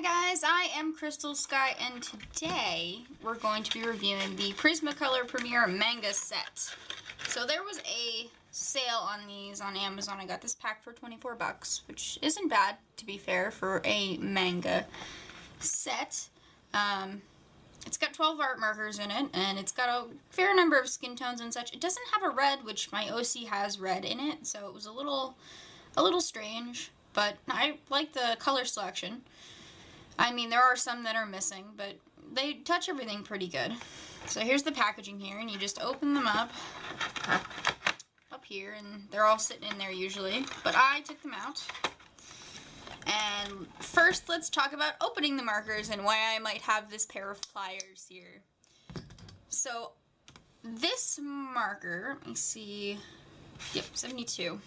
guys, I am Crystal Sky, and today we're going to be reviewing the Prismacolor Premiere manga set. So there was a sale on these on Amazon. I got this pack for 24 bucks, which isn't bad, to be fair, for a manga set. It's got 12 art markers in it, and it's got a fair number of skin tones and such. It doesn't have a red, which my OC has red in it, so it was a little strange, but I like the color selection. I mean, there are some that are missing, but they touch everything pretty good. So here's the packaging here, and you just open them up here, and they're all sitting in there usually, but I took them out. And first, let's talk about opening the markers and why I might have this pair of pliers here. So this marker, let me see, yep, 72.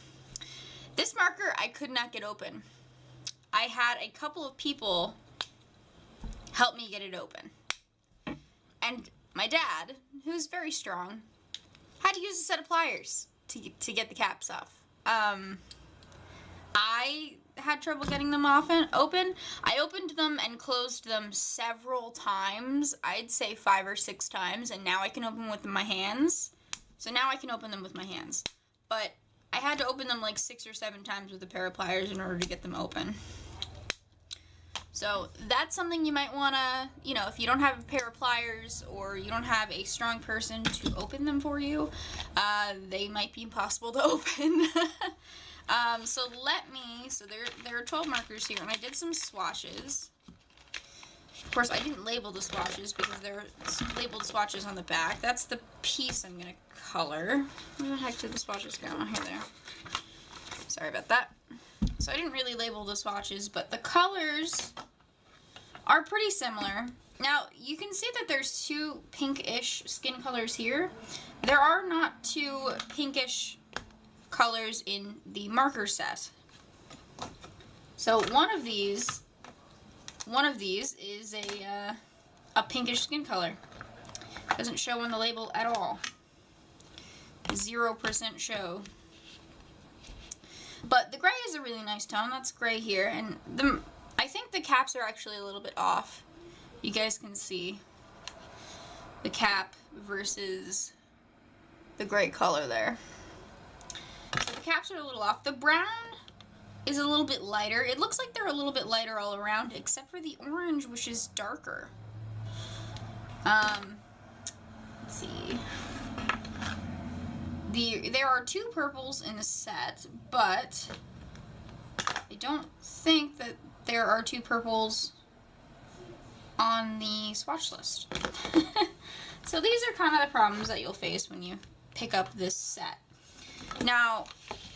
This marker I could not get open. I had a couple of people help me get it open. And my dad, who's very strong, had to use a set of pliers to get the caps off. I had trouble getting them open. I opened them and closed them several times. I'd say 5 or 6 times, and now I can open them with my hands. So now I can open them with my hands. But I had to open them like 6 or 7 times with a pair of pliers in order to get them open. So that's something you might want to, if you don't have a pair of pliers or you don't have a strong person to open them for you, they might be impossible to open. So there are 12 markers here, and I did some swatches. Of course, I didn't label the swatches because there are labeled swatches on the back. That's the piece I'm going to color. Where the heck did the swatches go? Oh, here they are. Sorry about that. So I didn't really label the swatches, but the colors are pretty similar. Now, you can see that there's 2 pinkish skin colors here. There are not 2 pinkish colors in the marker set. So one of these is a pinkish skin color. Doesn't show on the label at all. 0% show. But the gray is a really nice tone. That's gray here, and I think the caps are actually a little bit off. You guys can see the cap versus the gray color there. So the caps are a little off. The brown is a little bit lighter. It looks like they're a little bit lighter all around, except for the orange, which is darker. Let's see. There are 2 purples in the set, but I don't think that there are 2 purples on the swatch list. So these are kind of the problems that you'll face when you pick up this set. Now,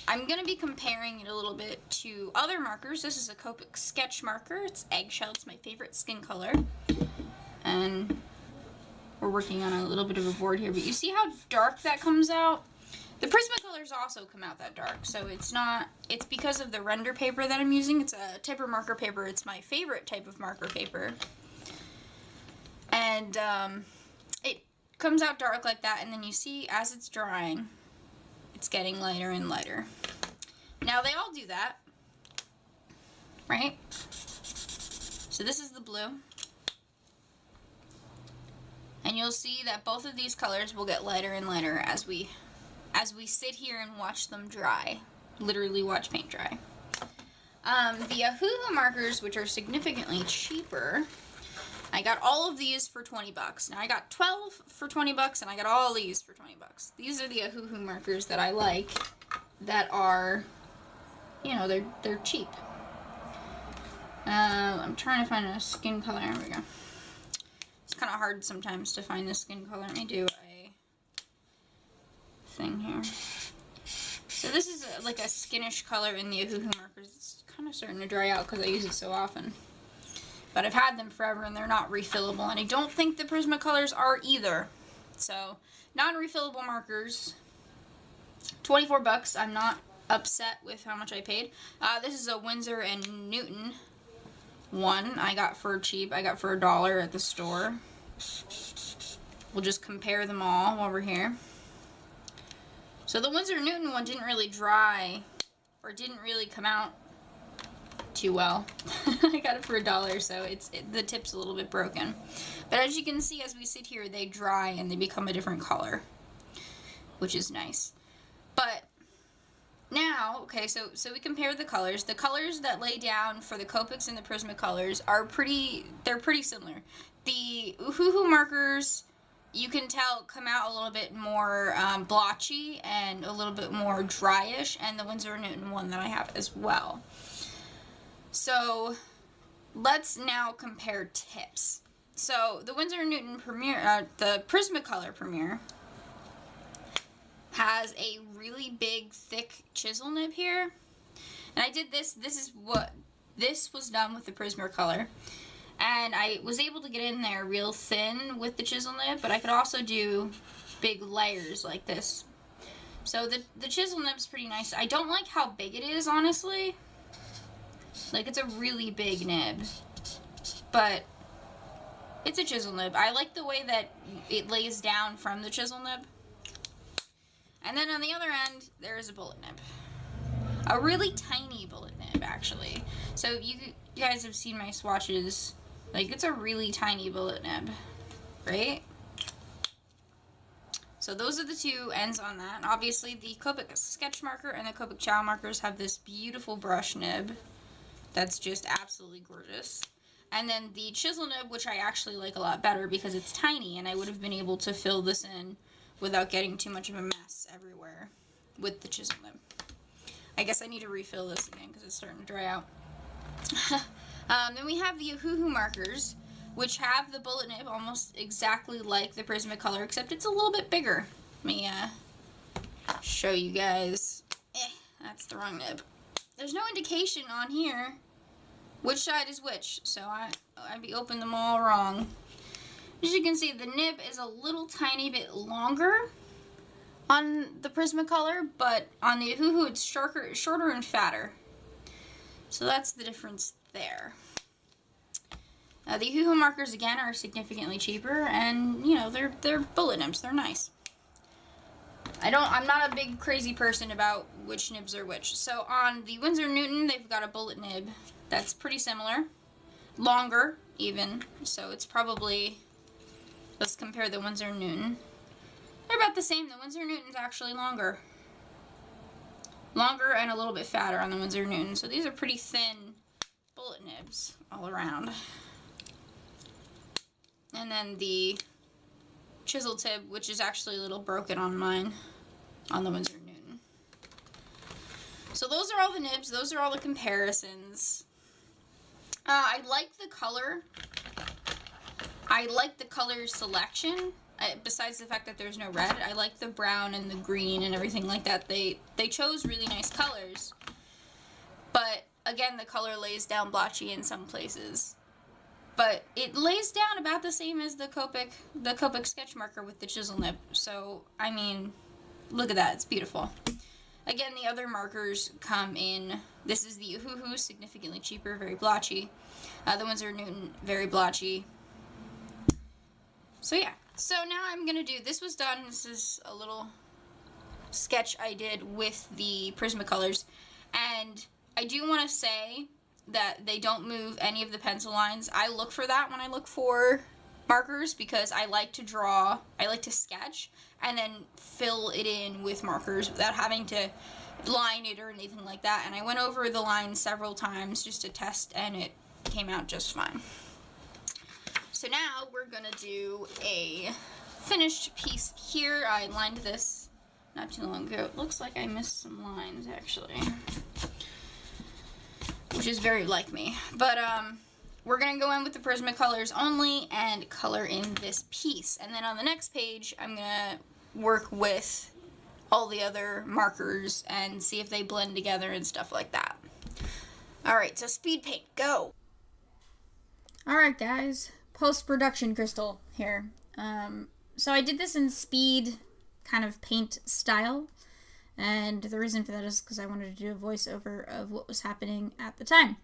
I'm going to be comparing it a little bit to other markers. This is a Copic sketch marker. It's eggshell. It's my favorite skin color. And we're working on a little bit of a board here, but you see how dark that comes out? The Prismacolors also come out that dark, so it's because of the render paper that I'm using. It's a type of marker paper. It's my favorite type of marker paper. And it comes out dark like that, and then you see as it's drying, it's getting lighter and lighter. Now, they all do that, right? So this is the blue. And you'll see that both of these colors will get lighter and lighter as we sit here and watch them dry. Literally watch paint dry. The Yahoo markers, which are significantly cheaper, I got all of these for 20 bucks. Now, I got 12 for 20 bucks, and I got all these for 20 bucks. These are the Yahoo markers that I like, that are, they're cheap. I'm trying to find a skin color. There we go. It's kind of hard sometimes to find the skin color. Let me do a thing here. So this is like a skinnish color in the Yahoo markers. It's kind of starting to dry out because I use it so often. But I've had them forever, and they're not refillable, and I don't think the Prismacolors are either. So, non-refillable markers, 24 bucks. I'm not upset with how much I paid. This is a Winsor & Newton one I got for cheap. I got for $1 at the store. We'll just compare them all while we're here. So the Winsor & Newton one didn't really dry, or didn't really come out too well. I got it for $1, so the tip's a little bit broken. But as you can see, as we sit here, they dry and they become a different color, which is nice. But now, okay, so we compare the colors. The colors that lay down for the Copics and the Prismacolors are pretty similar. The Uhuhu markers, you can tell, come out a little bit more blotchy and a little bit more dryish, and the Winsor & Newton one that I have as well. So let's now compare tips. So the Winsor & Newton Premier, the Prismacolor Premier, has a really big, thick chisel nib here. And I did this was done with the Prismacolor. And I was able to get in there real thin with the chisel nib, but I could also do big layers like this. So the chisel nib's pretty nice. I don't like how big it is, honestly. Like, it's a really big nib. But it's a chisel nib. I like the way that it lays down from the chisel nib. And then on the other end, there is a bullet nib. A really tiny bullet nib, actually. So you guys have seen my swatches. Like, it's a really tiny bullet nib, right? So those are the two ends on that. Obviously, the Copic sketch marker and the Copic Chow markers have this beautiful brush nib that's just absolutely gorgeous. And then the chisel nib, which I actually like a lot better because it's tiny, and I would have been able to fill this in without getting too much of a mess everywhere with the chisel nib. I guess I need to refill this again because it's starting to dry out. Then we have the Uhuhu markers, which have the bullet nib almost exactly like the Prismacolor, except it's a little bit bigger. Let me show you guys. That's the wrong nib. There's no indication on here which side is which, so I'd be opening them all wrong. As you can see, the nib is a little tiny bit longer on the Prismacolor, but on the Uhuhu it's shorter and fatter. So that's the difference there. The Uhuhu markers, again, are significantly cheaper, and, you know, they're bullet nibs. They're nice. I'm not a big crazy person about which nibs are which. So on the Winsor & Newton, they've got a bullet nib that's pretty similar. Longer, even. So it's probably... Let's compare the Winsor & Newton. They're about the same. The Winsor & Newton's actually longer. Longer and a little bit fatter on the Winsor & Newton. So these are pretty thin bullet nibs all around. And then the chisel tip, which is actually a little broken on mine, on the Winsor & Newton. So those are all the nibs. Those are all the comparisons. I like the color. I like the color selection. Besides the fact that there's no red, I like the brown and the green and everything like that. They chose really nice colors. But again, the color lays down blotchy in some places. But it lays down about the same as the Copic sketch marker with the chisel nib. So, I mean, look at that. It's beautiful. Again, the other markers come in. This is the Uhuhu, significantly cheaper, very blotchy. The Winsor & Newton, very blotchy. So, yeah. So, now I'm going to do, this was done, this is a little sketch I did with the Prismacolors. And I do want to say that they don't move any of the pencil lines. I look for that when I look for markers because I like to draw, I like to sketch, and then fill it in with markers without having to line it or anything like that. And I went over the lines several times just to test, and it came out just fine. So now we're gonna do a finished piece here. I lined this not too long ago. It looks like I missed some lines actually, which is very like me. But we're gonna go in with the Prismacolors only and color in this piece. And then on the next page, I'm gonna work with all the other markers and see if they blend together and stuff like that. Alright, so speed paint, go! Alright guys, post-production Crystal here. So I did this in speed kind of paint style, and the reason for that is because I wanted to do a voiceover of what was happening at the time.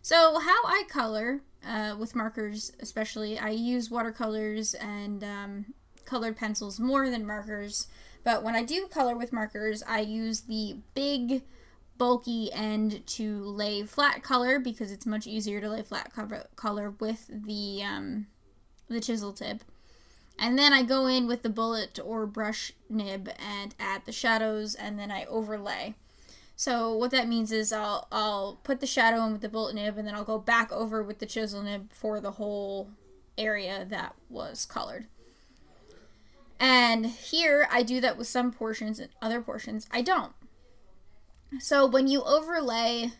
So how I color with markers especially, I use watercolors and colored pencils more than markers, but when I do color with markers, I use the big bulky and to lay flat color because it's much easier to lay flat color with the chisel tip. And then I go in with the bullet or brush nib and add the shadows, and then I overlay. So what that means is I'll put the shadow in with the bullet nib, and then I'll go back over with the chisel nib for the whole area that was colored. And here I do that with some portions, and other portions I don't. So when you overlay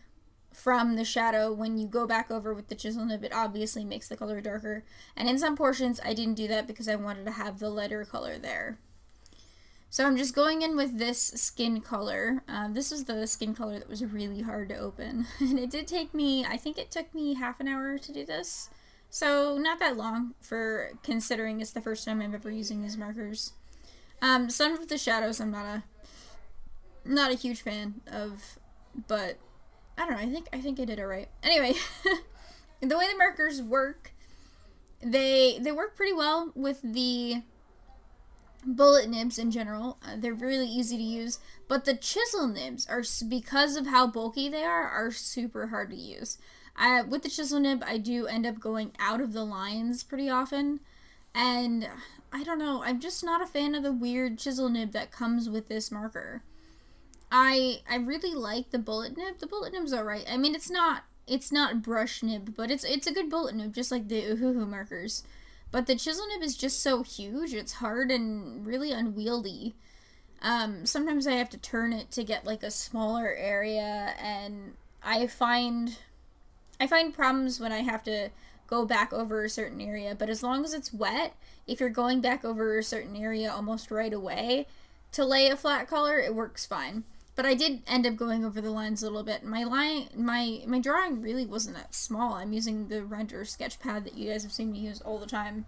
from the shadow, when you go back over with the chisel nib, it obviously makes the color darker. And in some portions I didn't do that because I wanted to have the lighter color there. So I'm just going in with this skin color. This is the skin color that was really hard to open. And it did take me, I think it took me half an hour to do this. So not that long for considering it's the first time I'm ever using these markers. Some of the shadows I'm not a huge fan of, but I don't know, I think I did it right. Anyway, the way the markers work, they work pretty well with the bullet nibs in general. They're really easy to use, but the chisel nibs are, because of how bulky they are super hard to use. With the chisel nib, I do end up going out of the lines pretty often, and I don't know, I'm just not a fan of the weird chisel nib that comes with this marker. I really like the bullet nib. The bullet nib's alright. I mean, it's not brush nib, but it's a good bullet nib, just like the Uhuhu markers. But the chisel nib is just so huge, it's hard and really unwieldy. Sometimes I have to turn it to get like a smaller area, and I find problems when I have to go back over a certain area, but as long as it's wet, if you're going back over a certain area almost right away to lay a flat color, it works fine. But I did end up going over the lines a little bit. My drawing really wasn't that small. I'm using the render sketch pad that you guys have seen me use all the time.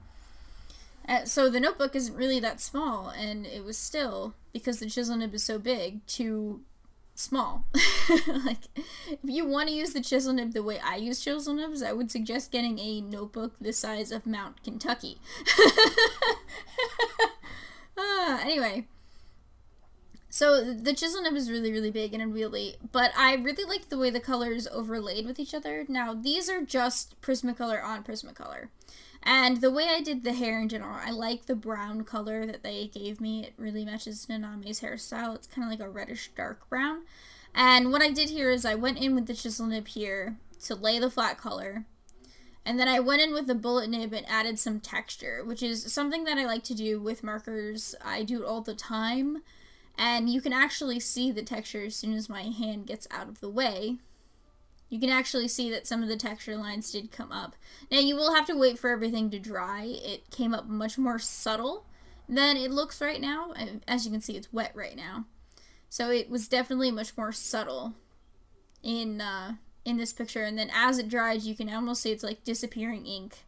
So the notebook isn't really that small, and it was still, because the chisel nib is so big, too small. Like, if you want to use the chisel nib the way I use chisel nibs, I would suggest getting a notebook the size of Mount Kentucky. Anyway. So the chisel nib is really, really big and unwieldy, but I really like the way the colors overlaid with each other. Now, these are just Prismacolor on Prismacolor. And the way I did the hair in general, I like the brown color that they gave me. It really matches Naname's hairstyle. It's kind of like a reddish dark brown. And what I did here is I went in with the chisel nib here to lay the flat color. And then I went in with the bullet nib and added some texture, which is something that I like to do with markers. I do it all the time. And you can actually see the texture as soon as my hand gets out of the way. You can actually see that some of the texture lines did come up. Now, you will have to wait for everything to dry. It came up much more subtle than it looks right now. As you can see, it's wet right now. So it was definitely much more subtle in this picture. And then as it dried, you can almost see it's like disappearing ink.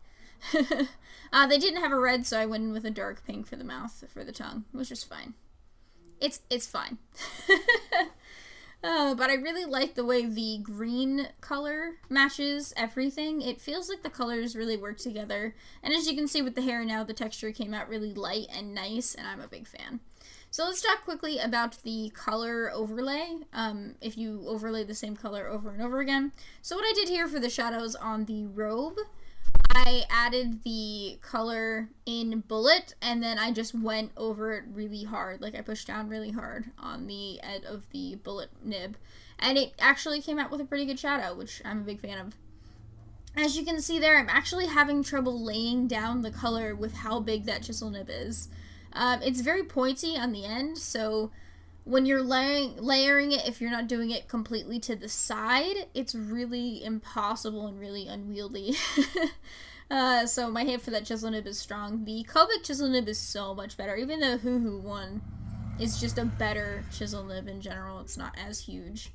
They didn't have a red, so I went in with a dark pink for the mouth, for the tongue, which is fine. It's fine. But I really like the way the green color matches everything. It feels like the colors really work together. And as you can see with the hair now, the texture came out really light and nice, and I'm a big fan. So let's talk quickly about the color overlay, if you overlay the same color over and over again. So what I did here for the shadows on the robe, I added the color in bullet, and then I just went over it really hard. Like, I pushed down really hard on the edge of the bullet nib. And it actually came out with a pretty good shadow, which I'm a big fan of. As you can see there, I'm actually having trouble laying down the color with how big that chisel nib is. It's very pointy on the end, so when you're layering it, if you're not doing it completely to the side, it's really impossible and really unwieldy. So my hand for that chisel nib is strong. The Copic chisel nib is so much better. Even the Uhuhu one is just a better chisel nib in general. It's not as huge.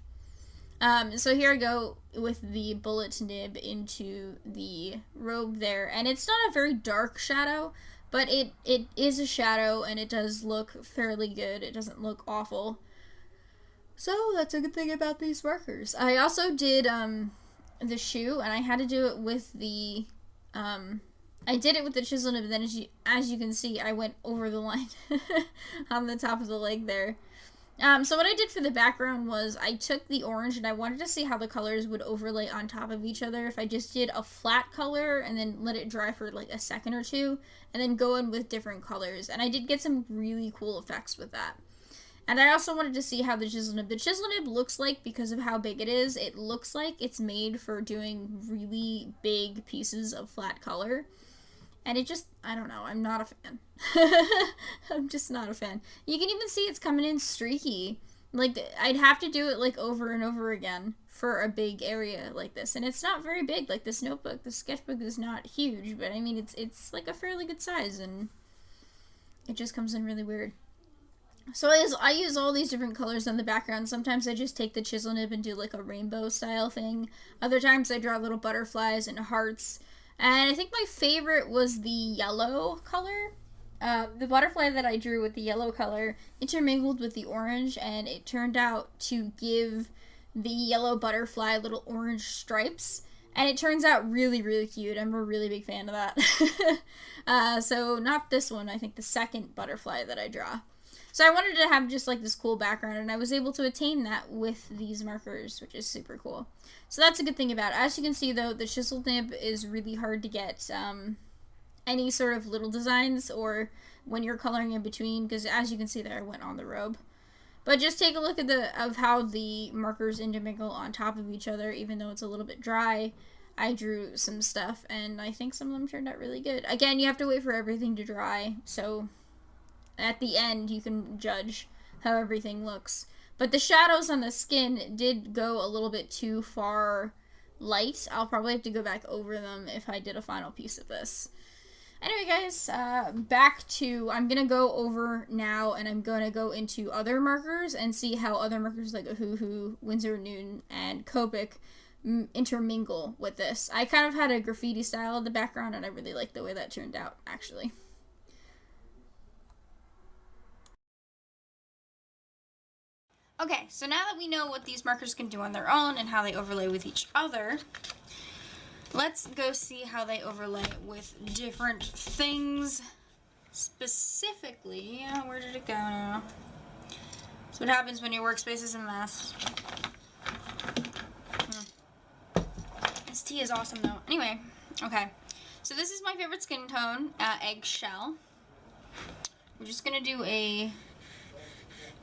So here I go with the bullet nib into the robe there. And it's not a very dark shadow, but it is a shadow, and it does look fairly good. It doesn't look awful. So that's a good thing about these markers. I also did the shoe, and I had to do it with the I did it with the chisel nib, and then as you can see, I went over the line on the top of the leg there. So what I did for the background was I took the orange and I wanted to see how the colors would overlay on top of each other if I just did a flat color and then let it dry for like a second or two and then go in with different colors. And I did get some really cool effects with that. And I also wanted to see how the Chisel Nib looks like, because of how big it is, it looks like it's made for doing really big pieces of flat color. And it just, I don't know, I'm not a fan. I'm just not a fan. You can even see it's coming in streaky. Like, I'd have to do it, like, over and over again for a big area like this. And it's not very big. Like, this notebook, the sketchbook is not huge, but I mean, it's like a fairly good size, and it just comes in really weird. So I use all these different colors on the background. Sometimes I just take the Chisel Nib and do, like, a rainbow style thing. Other times I draw little butterflies and hearts. And I think my favorite was the yellow color. The butterfly that I drew with the yellow color intermingled with the orange, and it turned out to give the yellow butterfly little orange stripes. And it turns out really, really cute. I'm a really big fan of that. So not this one, I think the second butterfly that I draw. So I wanted to have just like this cool background, and I was able to attain that with these markers, which is super cool. So that's a good thing about it. As you can see, though, the Chisel Nib is really hard to get any sort of little designs or when you're coloring in between, because as you can see there, I went on the robe. But just take a look at how the markers intermingle on top of each other, even though it's a little bit dry. I drew some stuff, and I think some of them turned out really good. Again, you have to wait for everything to dry, so at the end you can judge how everything looks. But the shadows on the skin did go a little bit too far light. I'll probably have to go back over them if I did a final piece of this. Anyway, guys, back to, I'm going to go over now, and I'm going to go into other markers and see how other markers like Ohuhu, Winsor & Newton, and Copic intermingle with this. I kind of had a graffiti style in the background, and I really like the way that turned out, actually. Okay, so now that we know what these markers can do on their own and how they overlay with each other, let's go see how they overlay with different things. Specifically, where did it go now? That's what happens when your workspace is a mess. This tea is awesome, though. Anyway, okay. So this is my favorite skin tone, eggshell. We're just going to do a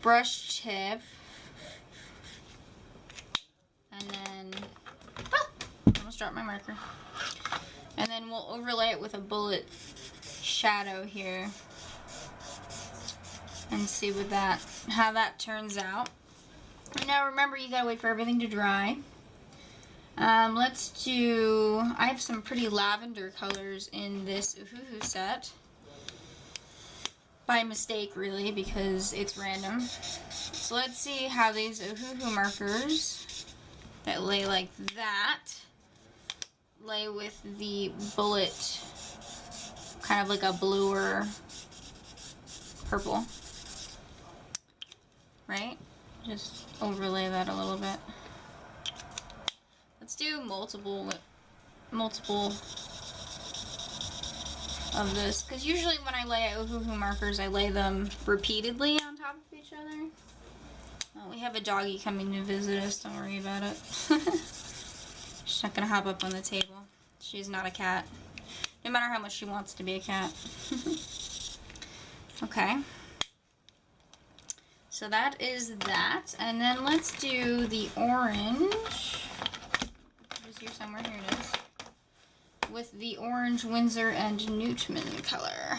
brush tip. And then, almost dropped my marker. And then we'll overlay it with a bullet shadow here. And see how that turns out. Now remember, you gotta wait for everything to dry. Let's do, I have some pretty lavender colors in this Ohuhu set. By mistake, really, because it's random. So let's see how these Ohuhu markers that lay like that lay with the bullet, kind of like a bluer purple, right? Just overlay that a little bit. Let's do multiple of this, because usually when I lay Ohuhu markers, I lay them repeatedly on top of each other. Oh, we have a doggy coming to visit us, don't worry about it. She's not gonna hop up on the table. She's not a cat, no matter how much she wants to be a cat. Okay, so that is that, and then let's do the orange. It's here somewhere, here it is. With the orange Winsor & Newton color.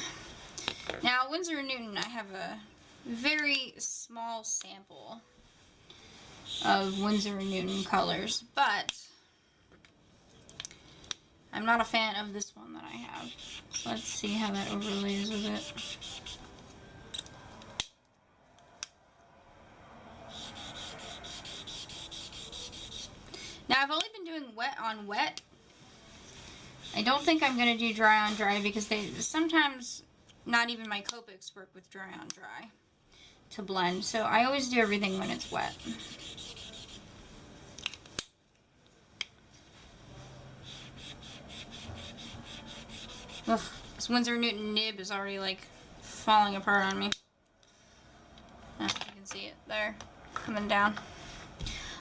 Now, Winsor & Newton, I have a very small sample of Winsor & Newton colors, but I'm not a fan of this one that I have. So let's see how that overlays with it. Now, I've only been doing wet on wet. I don't think I'm going to do dry on dry, because sometimes not even my Copics work with dry on dry to blend. So I always do everything when it's wet. Ugh, this Winsor & Newton nib is already like falling apart on me. You can see it there. coming down.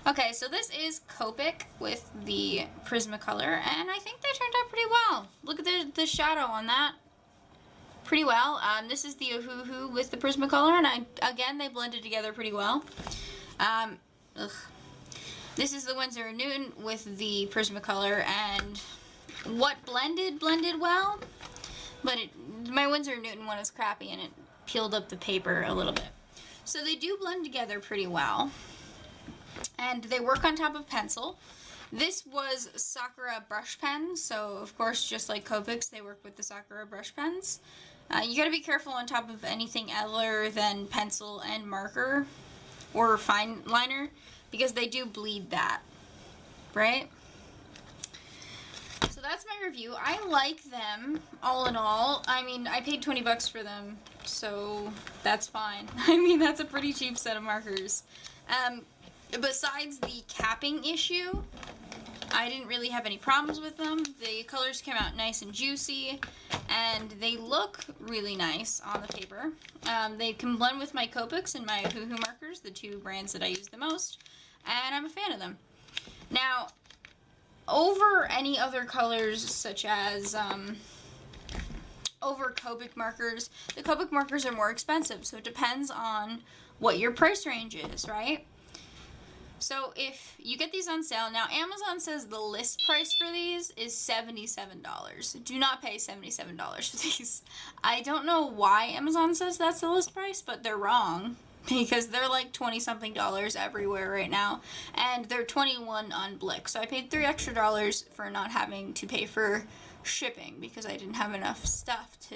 Okay, so this is Copic with the Prismacolor, and I think they turned out pretty well. Look at the shadow on that. Pretty well. This is the Ohuhu with the Prismacolor, and again, they blended together pretty well. This is the Winsor & Newton with the Prismacolor, and what blended well, but my Winsor & Newton one is crappy, and it peeled up the paper a little bit. So they do blend together pretty well. And they work on top of pencil. This was Sakura brush pens, so of course, just like Copic's, they work with the Sakura brush pens. You gotta be careful on top of anything other than pencil and marker or fine liner, because they do bleed that, right? So that's my review. I like them, all in all. I mean, I paid 20 bucks for them, so that's fine. I mean, that's a pretty cheap set of markers. Besides the capping issue, I didn't really have any problems with them. The colors came out nice and juicy, and they look really nice on the paper. They can blend with my Copics and my Ohuhu markers, the two brands that I use the most, and I'm a fan of them. Now, over any other colors, such as over Copic markers, the Copic markers are more expensive, so it depends on what your price range is, right? So if you get these on sale, now Amazon says the list price for these is $77. Do not pay $77 for these. I don't know why Amazon says that's the list price, but they're wrong, because they're like 20-something dollars everywhere right now, and they're $21 on Blick. So I paid $3 extra for not having to pay for shipping, because I didn't have enough stuff to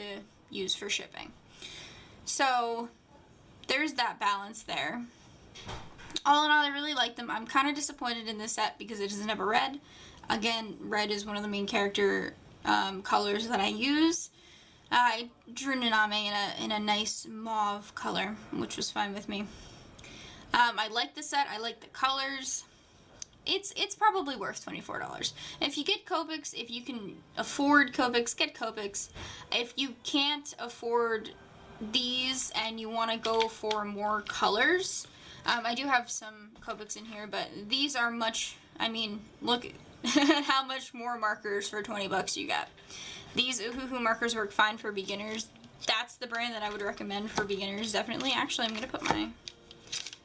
use for shipping. So there's that balance there. All in all, I really like them. I'm kind of disappointed in this set because it doesn't have a red. Again, red is one of the main character colors that I use. I drew Naname in a nice mauve color, which was fine with me. I like the set. I like the colors. It's probably worth $24. If you get Copics, if you can afford Copics, get Copics. If you can't afford these and you want to go for more colors, I do have some Copics in here, but these are much, I mean, look at how much more markers for 20 bucks you got. These Ohuhu markers work fine for beginners. That's the brand that I would recommend for beginners, definitely. Actually, I'm going to put my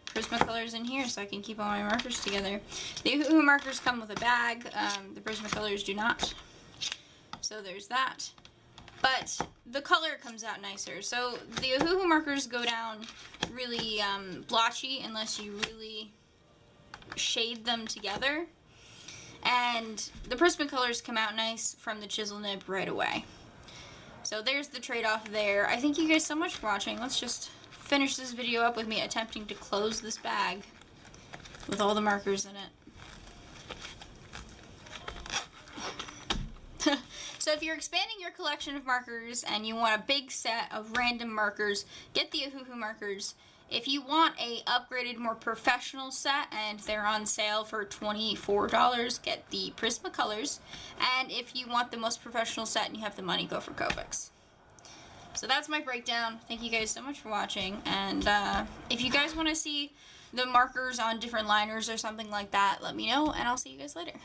Prismacolors in here so I can keep all my markers together. The Ohuhu markers come with a bag. The Prismacolors do not. So there's that. But the color comes out nicer. So the Ohuhu markers go down really blotchy unless you really shade them together. And the Prismacolors come out nice from the Chisel Nib right away. So there's the trade-off there. I thank you guys so much for watching. Let's just finish this video up with me attempting to close this bag with all the markers in it. So if you're expanding your collection of markers and you want a big set of random markers, get the Ohuhu markers. If you want a upgraded, more professional set and they're on sale for $24, get the Prismacolors. And if you want the most professional set and you have the money, go for Copics. So that's my breakdown. Thank you guys so much for watching. And if you guys want to see the markers on different liners or something like that, let me know and I'll see you guys later.